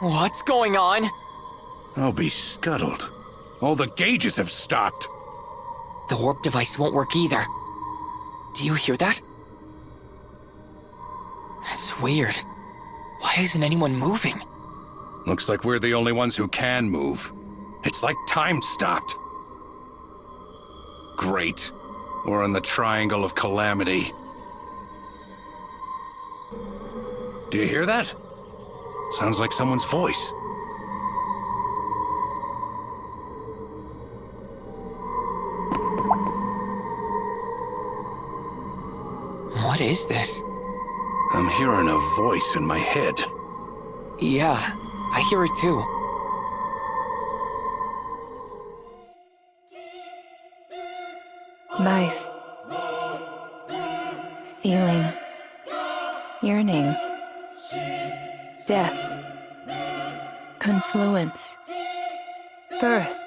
What's going on? I'll be scuttled. All the gauges have stopped. The warp device won't work either. Do you hear that? It's weird. Why isn't anyone moving? Looks like we're the only ones who can move. It's like time stopped. Great. We're in the Triangle of Calamity. Do you hear that? Sounds like someone's voice. What is this? I'm hearing a voice in my head. Yeah, I hear it too. Life. Feeling. Yearning. Death. Confluence. Birth.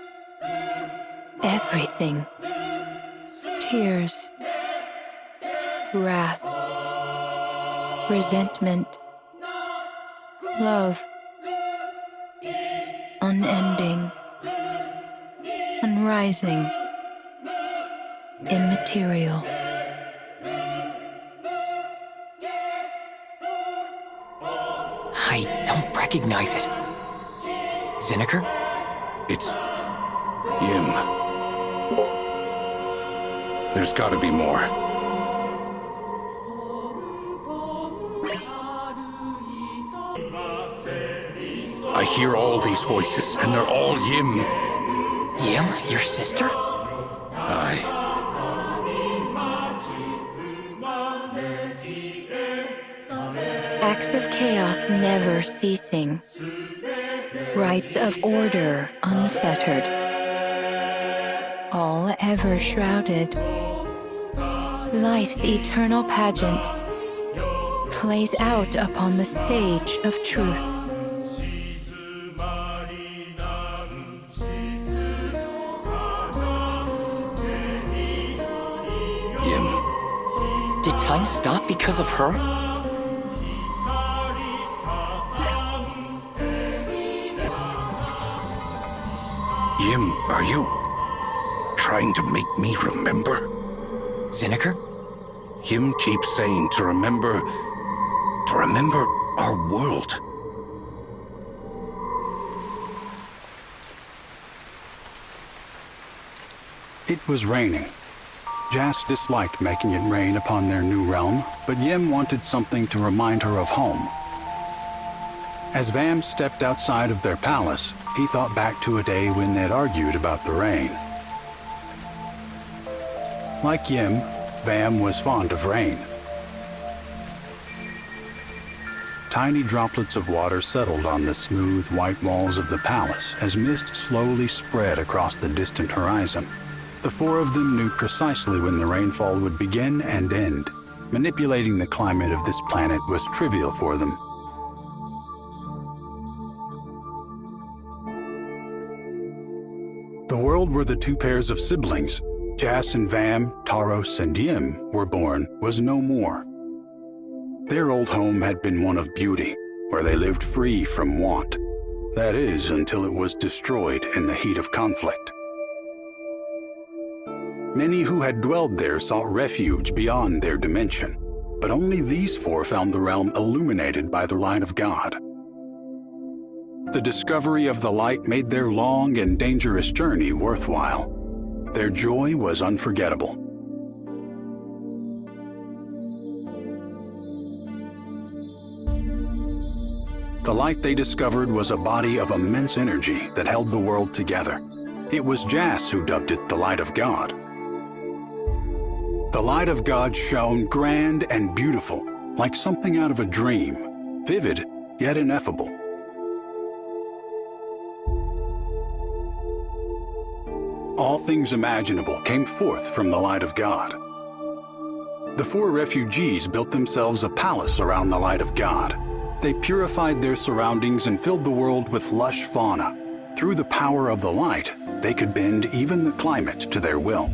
Everything. Tears. Wrath. Resentment. Love. Unending. Unrising. Immaterial. I don't recognize it. Zinikr? It's... Yim. There's gotta be more. I hear all these voices, and they're all Yim. Yim, your sister? Aye. Acts of chaos never ceasing. Rites of order unfettered. All ever shrouded. Life's eternal pageant plays out upon the stage of truth. Yim. Did time stop because of her? Yim, are you trying to make me remember? Zinikr? Yim keeps saying to remember our world. It was raining. Jas disliked making it rain upon their new realm, but Yim wanted something to remind her of home. As Vam stepped outside of their palace, he thought back to a day when they'd argued about the rain. Like Yim, Vam was fond of rain. Tiny droplets of water settled on the smooth white walls of the palace as mist slowly spread across the distant horizon. The four of them knew precisely when the rainfall would begin and end. Manipulating the climate of this planet was trivial for them. The world where the two pairs of siblings, Jas and Vam, Taros and Yim, were born was no more. Their old home had been one of beauty, where they lived free from want. That is, until it was destroyed in the heat of conflict. Many who had dwelled there sought refuge beyond their dimension, but only these four found the realm illuminated by the light of God. The discovery of the light made their long and dangerous journey worthwhile. Their joy was unforgettable. The light they discovered was a body of immense energy that held the world together. It was Jas who dubbed it the Light of God. The Light of God shone grand and beautiful, like something out of a dream, vivid yet ineffable. All things imaginable came forth from the light of God. The four refugees built themselves a palace around the light of God. They purified their surroundings and filled the world with lush fauna. Through the power of the light, they could bend even the climate to their will.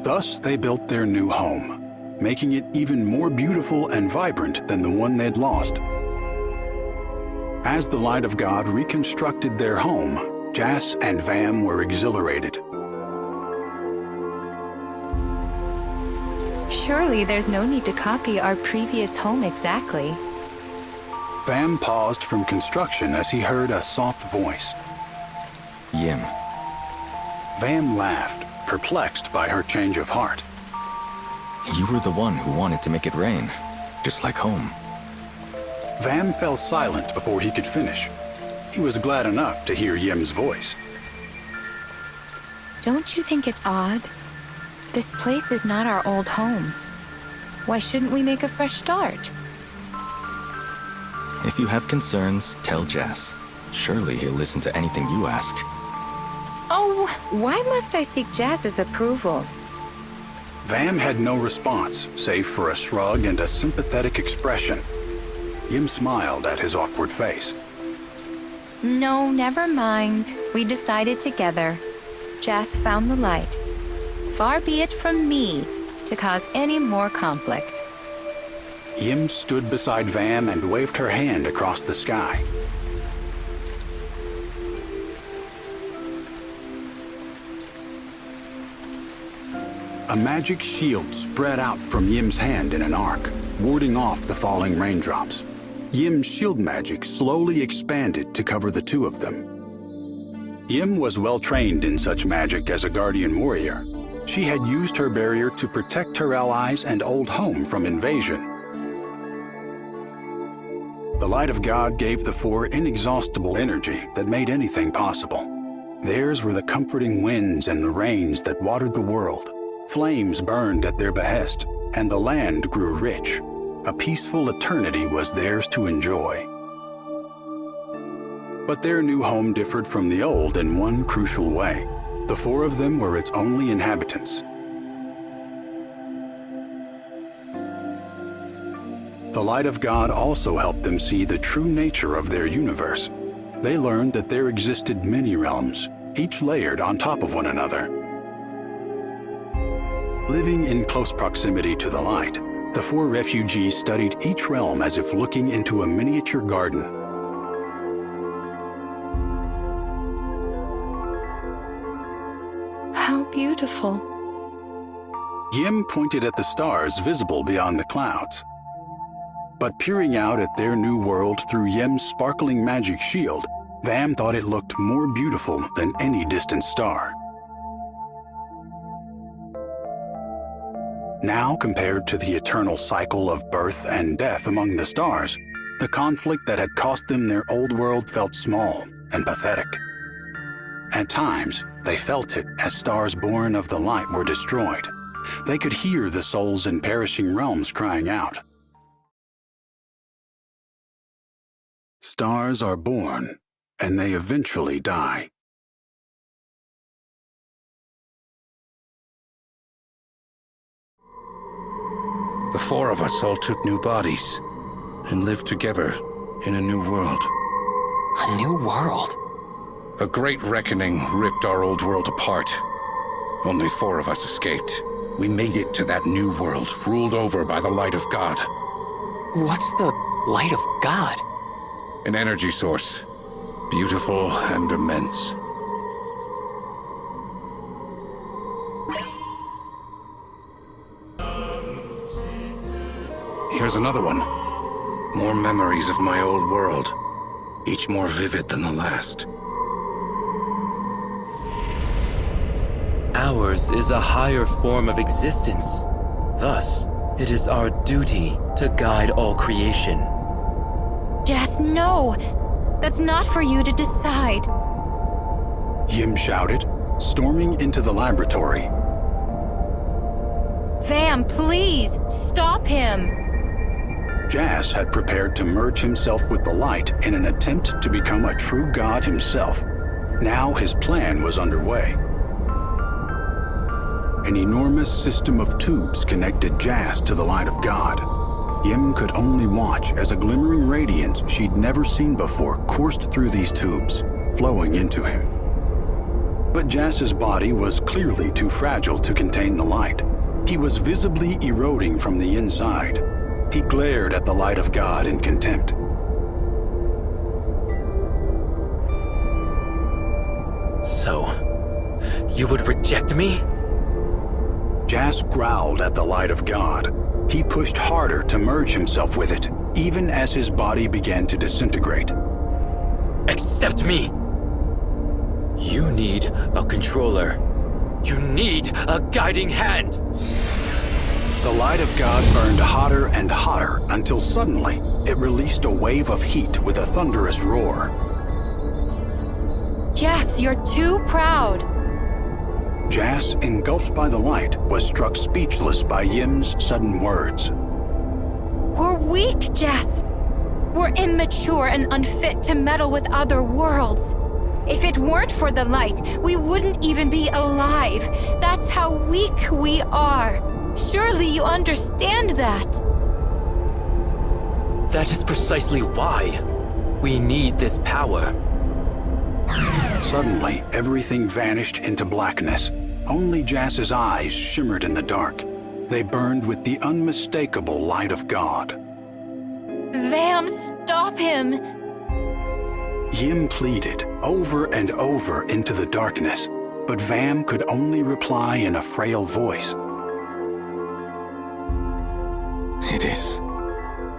Thus, they built their new home, making it even more beautiful and vibrant than the one they'd lost. As the Light of God reconstructed their home, Jas and Vam were exhilarated. Surely there's no need to copy our previous home exactly. Vam paused from construction as he heard a soft voice. Yim. Vam laughed, perplexed by her change of heart. You were the one who wanted to make it rain, just like home. Vam fell silent before he could finish. He was glad enough to hear Yim's voice. Don't you think it's odd? This place is not our old home. Why shouldn't we make a fresh start? If you have concerns, tell Jas. Surely he'll listen to anything you ask. Oh, why must I seek Jas's approval? Vam had no response, save for a shrug and a sympathetic expression. Yim smiled at his awkward face. No, never mind. We decided together. Jas found the light. Far be it from me to cause any more conflict. Yim stood beside Vam and waved her hand across the sky. A magic shield spread out from Yim's hand in an arc, warding off the falling raindrops. Yim's shield magic slowly expanded to cover the two of them. Yim was well trained in such magic as a guardian warrior. She had used her barrier to protect her allies and old home from invasion. The Light of God gave the four inexhaustible energy that made anything possible. Theirs were the comforting winds and the rains that watered the world. Flames burned at their behest, and the land grew rich. A peaceful eternity was theirs to enjoy. But their new home differed from the old in one crucial way. The four of them were its only inhabitants. The Light of God also helped them see the true nature of their universe. They learned that there existed many realms, each layered on top of one another. Living in close proximity to the light, the four refugees studied each realm as if looking into a miniature garden. How beautiful. Yim pointed at the stars visible beyond the clouds. But peering out at their new world through Yim's sparkling magic shield, Vam thought it looked more beautiful than any distant star. Now, compared to the eternal cycle of birth and death among the stars, the conflict that had cost them their old world felt small and pathetic. At times, they felt it as stars born of the light were destroyed. They could hear the souls in perishing realms crying out. Stars are born, and they eventually die. The four of us all took new bodies and lived together in a new world. A new world? A great reckoning ripped our old world apart. Only four of us escaped. We made it to that new world, ruled over by the Light of God. What's the Light of God? An energy source, beautiful and immense. Here's another one. More memories of my old world, each more vivid than the last. Ours is a higher form of existence. Thus, it is our duty to guide all creation. Jas, no! That's not for you to decide. Yim shouted, storming into the laboratory. Vam, please, stop him! Jas had prepared to merge himself with the light in an attempt to become a true god himself. Now his plan was underway. An enormous system of tubes connected Jas to the Light of God. Yim could only watch as a glimmering radiance she'd never seen before coursed through these tubes, flowing into him. But Jas's body was clearly too fragile to contain the light. He was visibly eroding from the inside. He glared at the light of God in contempt. So, you would reject me? Jas growled at the light of God. He pushed harder to merge himself with it, even as his body began to disintegrate. Accept me! You need a controller. You need a guiding hand! The light of God burned hotter and hotter until suddenly it released a wave of heat with a thunderous roar. Jas, you're too proud. Jas, engulfed by the light, was struck speechless by Yim's sudden words. We're weak, Jas. We're immature and unfit to meddle with other worlds. If it weren't for the light, we wouldn't even be alive. That's how weak we are. Surely you understand that. That is precisely why we need this power. Suddenly, everything vanished into blackness. Only Jas's eyes shimmered in the dark. They burned with the unmistakable light of God. Vam, stop him! Yim pleaded over and over into the darkness, but Vam could only reply in a frail voice. It is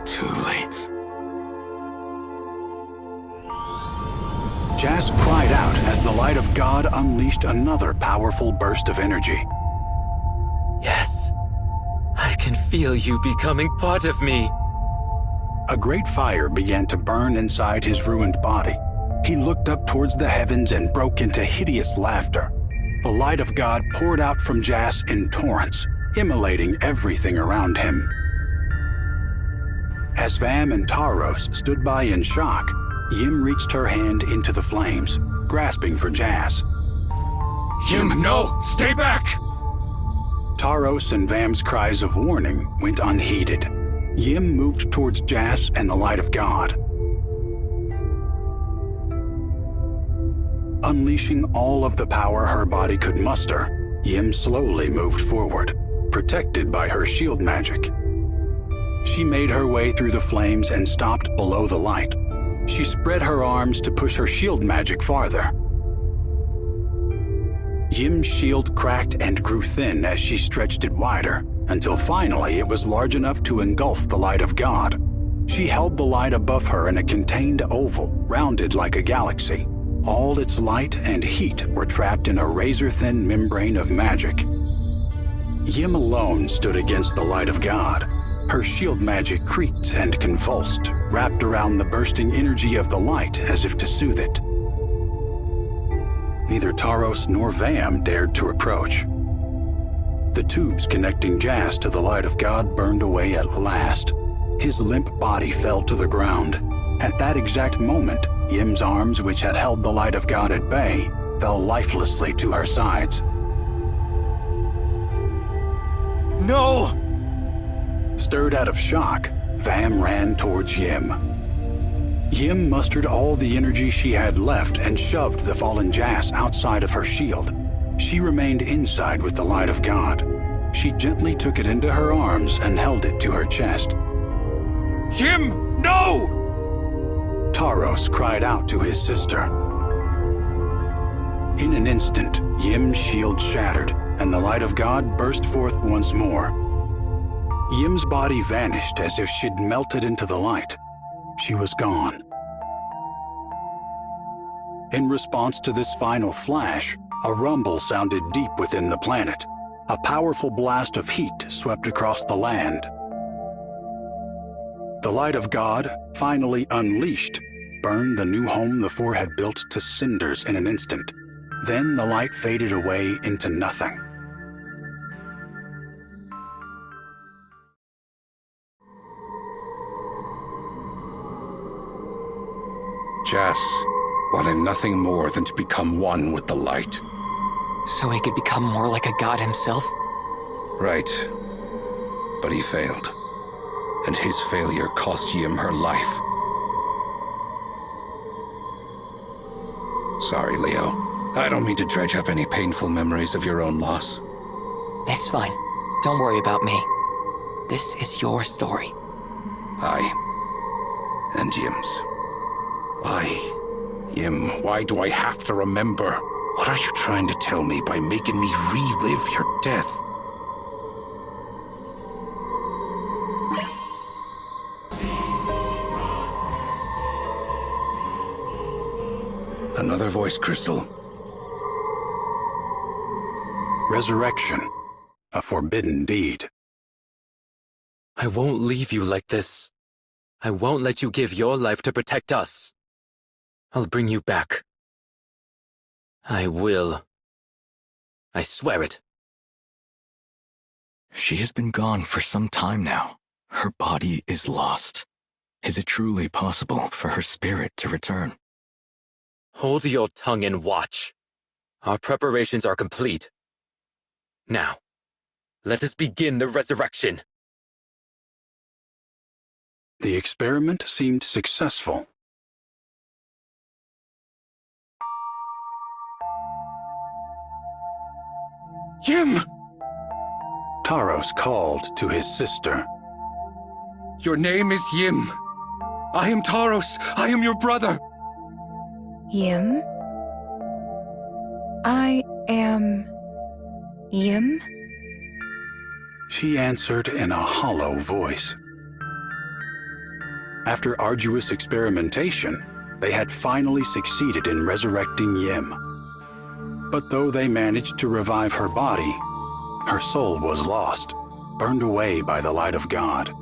too late. Jas cried out as the light of God unleashed another powerful burst of energy. Yes, I can feel you becoming part of me. A great fire began to burn inside his ruined body. He looked up towards the heavens and broke into hideous laughter. The light of God poured out from Jas in torrents, immolating everything around him. As Vam and Talos stood by in shock, Yim reached her hand into the flames, grasping for Jas. Yim, no! Stay back! Talos and Vam's cries of warning went unheeded. Yim moved towards Jas and the light of God. Unleashing all of the power her body could muster, Yim slowly moved forward, protected by her shield magic. She made her way through the flames and stopped below the light. She spread her arms to push her shield magic farther. Yim's shield cracked and grew thin as she stretched it wider, until finally it was large enough to engulf the light of God. She held the light above her in a contained oval, rounded like a galaxy. All its light and heat were trapped in a razor-thin membrane of magic. Yim alone stood against the light of God. Her shield magic creaked and convulsed, wrapped around the bursting energy of the light as if to soothe it. Neither Talos nor Vam dared to approach. The tubes connecting Jas to the light of God burned away at last. His limp body fell to the ground. At that exact moment, Yim's arms, which had held the light of God at bay, fell lifelessly to her sides. No! Stirred out of shock, Vam ran towards Yim. Yim mustered all the energy she had left and shoved the fallen Jas outside of her shield. She remained inside with the light of God. She gently took it into her arms and held it to her chest. Yim, no! Talos cried out to his sister. In an instant, Yim's shield shattered, and the light of God burst forth once more. Yim's body vanished as if she'd melted into the light. She was gone. In response to this final flash, a rumble sounded deep within the planet. A powerful blast of heat swept across the land. The light of God, finally unleashed, burned the new home the four had built to cinders in an instant. Then the light faded away into nothing. Jas wanted nothing more than to become one with the light. So he could become more like a god himself? Right. But he failed. And his failure cost Yim her life. Sorry, Leo. I don't mean to dredge up any painful memories of your own loss. That's fine. Don't worry about me. This is your story. And Yim's. Why? Yim, why do I have to remember? What are you trying to tell me by making me relive your death? Another voice crystal. Resurrection, a forbidden deed. I won't leave you like this. I won't let you give your life to protect us. I'll bring you back. I will. I swear it. She has been gone for some time now. Her body is lost. Is it truly possible for her spirit to return? Hold your tongue and watch. Our preparations are complete. Now, let us begin the resurrection. The experiment seemed successful. Yim! Taros called to his sister. Your name is Yim. I am Taros. I am your brother. Yim? I am... Yim? She answered in a hollow voice. After arduous experimentation, they had finally succeeded in resurrecting Yim. But though they managed to revive her body, her soul was lost, burned away by the light of God.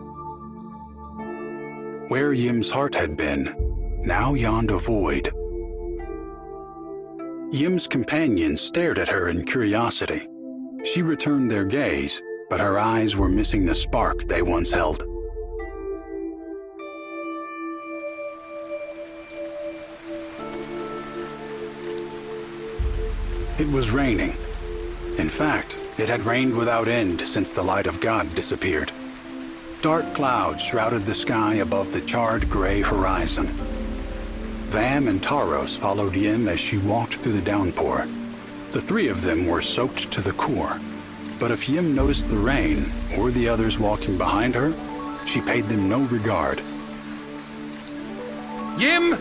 Where Yim's heart had been, now yawned a void. Yim's companions stared at her in curiosity. She returned their gaze, but her eyes were missing the spark they once held. It was raining. In fact, it had rained without end since the light of God disappeared. Dark clouds shrouded the sky above the charred gray horizon. Vam and Taros followed Yim as she walked through the downpour. The three of them were soaked to the core. But if Yim noticed the rain or the others walking behind her, she paid them no regard. Yim!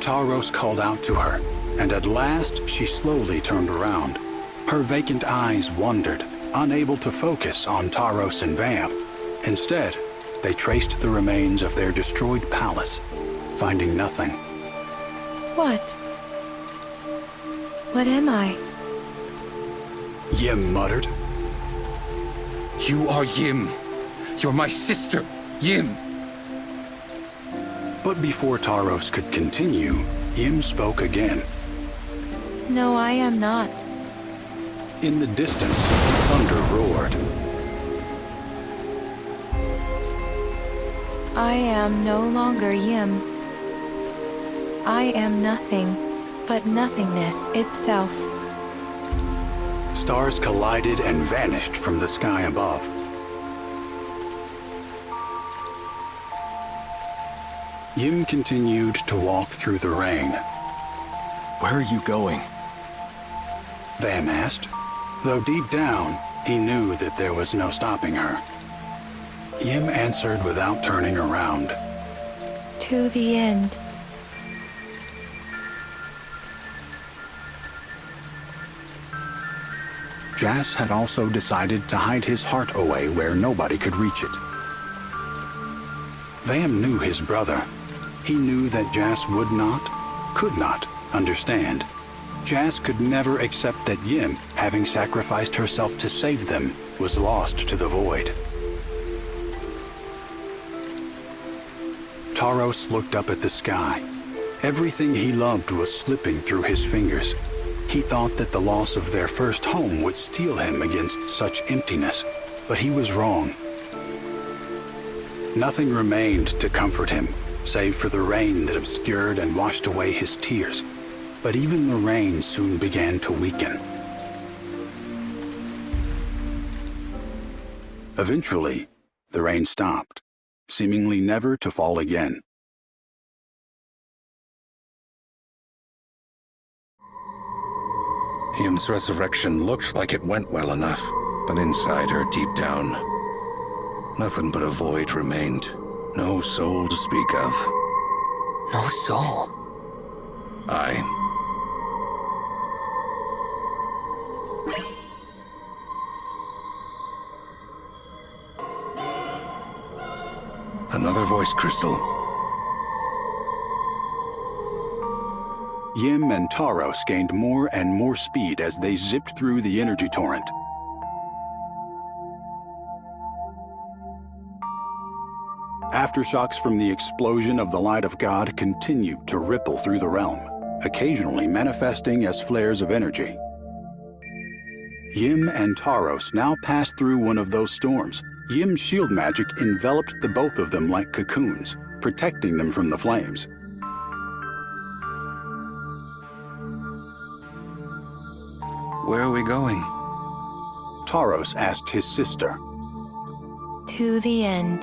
Taros called out to her, and at last she slowly turned around. Her vacant eyes wandered, unable to focus on Taros and Vam. Instead, they traced the remains of their destroyed palace, finding nothing. What? What am I? Yim muttered. You are Yim. You're my sister, Yim. But before Taros could continue, Yim spoke again. No, I am not. In the distance, thunder roared. I am no longer Yim. I am nothing, but nothingness itself. Stars collided and vanished from the sky above. Yim continued to walk through the rain. Where are you going? Vam asked, though deep down, he knew that there was no stopping her. Yim answered without turning around. To the end. Jas had also decided to hide his heart away where nobody could reach it. Vam knew his brother. He knew that Jas would not, could not, understand. Jas could never accept that Yim, having sacrificed herself to save them, was lost to the void. Taros looked up at the sky. Everything he loved was slipping through his fingers. He thought that the loss of their first home would steel him against such emptiness, but he was wrong. Nothing remained to comfort him, save for the rain that obscured and washed away his tears. But even the rain soon began to weaken. Eventually, the rain stopped, seemingly never to fall again. Yim's resurrection looked like it went well enough. But inside her, deep down, nothing but a void remained. No soul to speak of. No soul. Aye. Another voice crystal. Yim and Talos gained more and more speed as they zipped through the energy torrent. Aftershocks from the explosion of the light of God continued to ripple through the realm, occasionally manifesting as flares of energy. Yim and Talos now passed through one of those storms. Yim's shield magic enveloped the both of them like cocoons, protecting them from the flames. Where are we going? Talos asked his sister. To the end.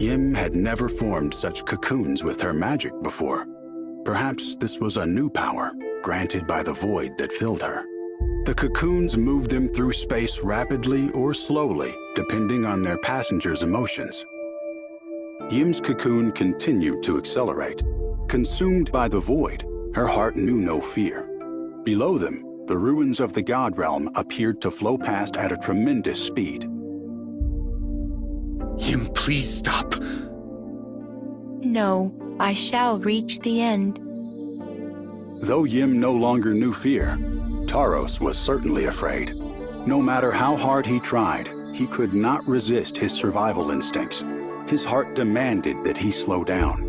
Yim had never formed such cocoons with her magic before. Perhaps this was a new power, granted by the void that filled her. The cocoons moved them through space rapidly or slowly, depending on their passengers' emotions. Yim's cocoon continued to accelerate. Consumed by the void, her heart knew no fear. Below them, the ruins of the God realm appeared to flow past at a tremendous speed. Yim, please stop. No, I shall reach the end. Though Yim no longer knew fear, Talos was certainly afraid. No matter how hard he tried, he could not resist his survival instincts. His heart demanded that he slow down.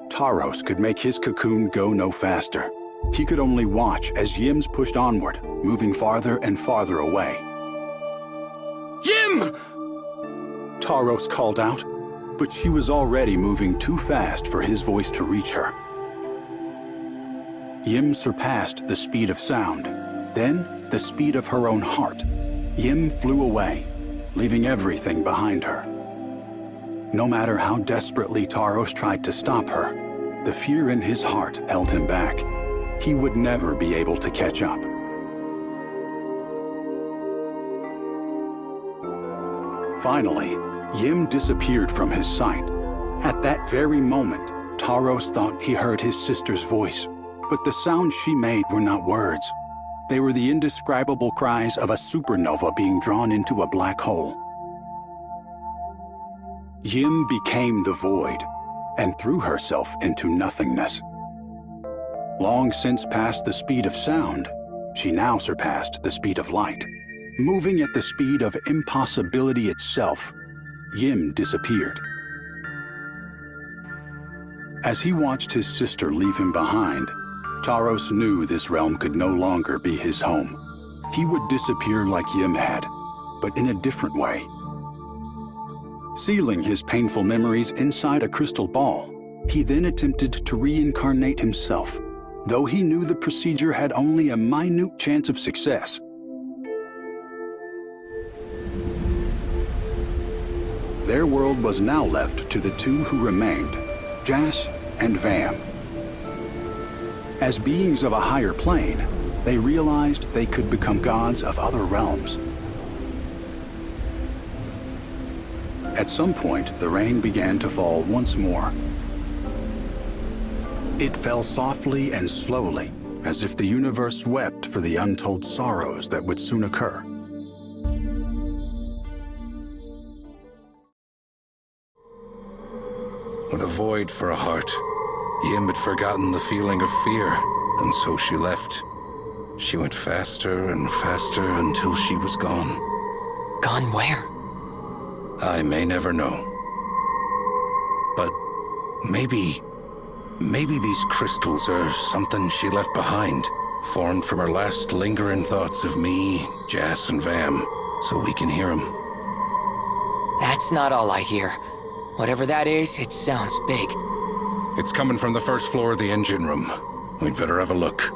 Talos could make his cocoon go no faster. He could only watch as Yim's pushed onward, moving farther and farther away. Yim! Talos called out, but she was already moving too fast for his voice to reach her. Yim surpassed the speed of sound, then the speed of her own heart. Yim flew away, leaving everything behind her. No matter how desperately Talos tried to stop her, the fear in his heart held him back. He would never be able to catch up. Finally, Yim disappeared from his sight. At that very moment, Talos thought he heard his sister's voice, but the sounds she made were not words. They were the indescribable cries of a supernova being drawn into a black hole. Yim became the void and threw herself into nothingness. Long since past the speed of sound, she now surpassed the speed of light. Moving at the speed of impossibility itself, Yim disappeared. As he watched his sister leave him behind, Talos knew this realm could no longer be his home. He would disappear like Yim had, but in a different way. Sealing his painful memories inside a crystal ball, he then attempted to reincarnate himself, though he knew the procedure had only a minute chance of success. Their world was now left to the two who remained, Jas and Vam. As beings of a higher plane, they realized they could become gods of other realms. At some point, the rain began to fall once more. It fell softly and slowly, as if the universe wept for the untold sorrows that would soon occur. With a void for a heart, Yim had forgotten the feeling of fear, and so she left. She went faster and faster until she was gone. Gone where? I may never know. But maybe these crystals are something she left behind, formed from her last lingering thoughts of me, Jas, and Vam, so we can hear them. That's not all I hear. Whatever that is, it sounds big. It's coming from the first floor of the engine room. We'd better have a look.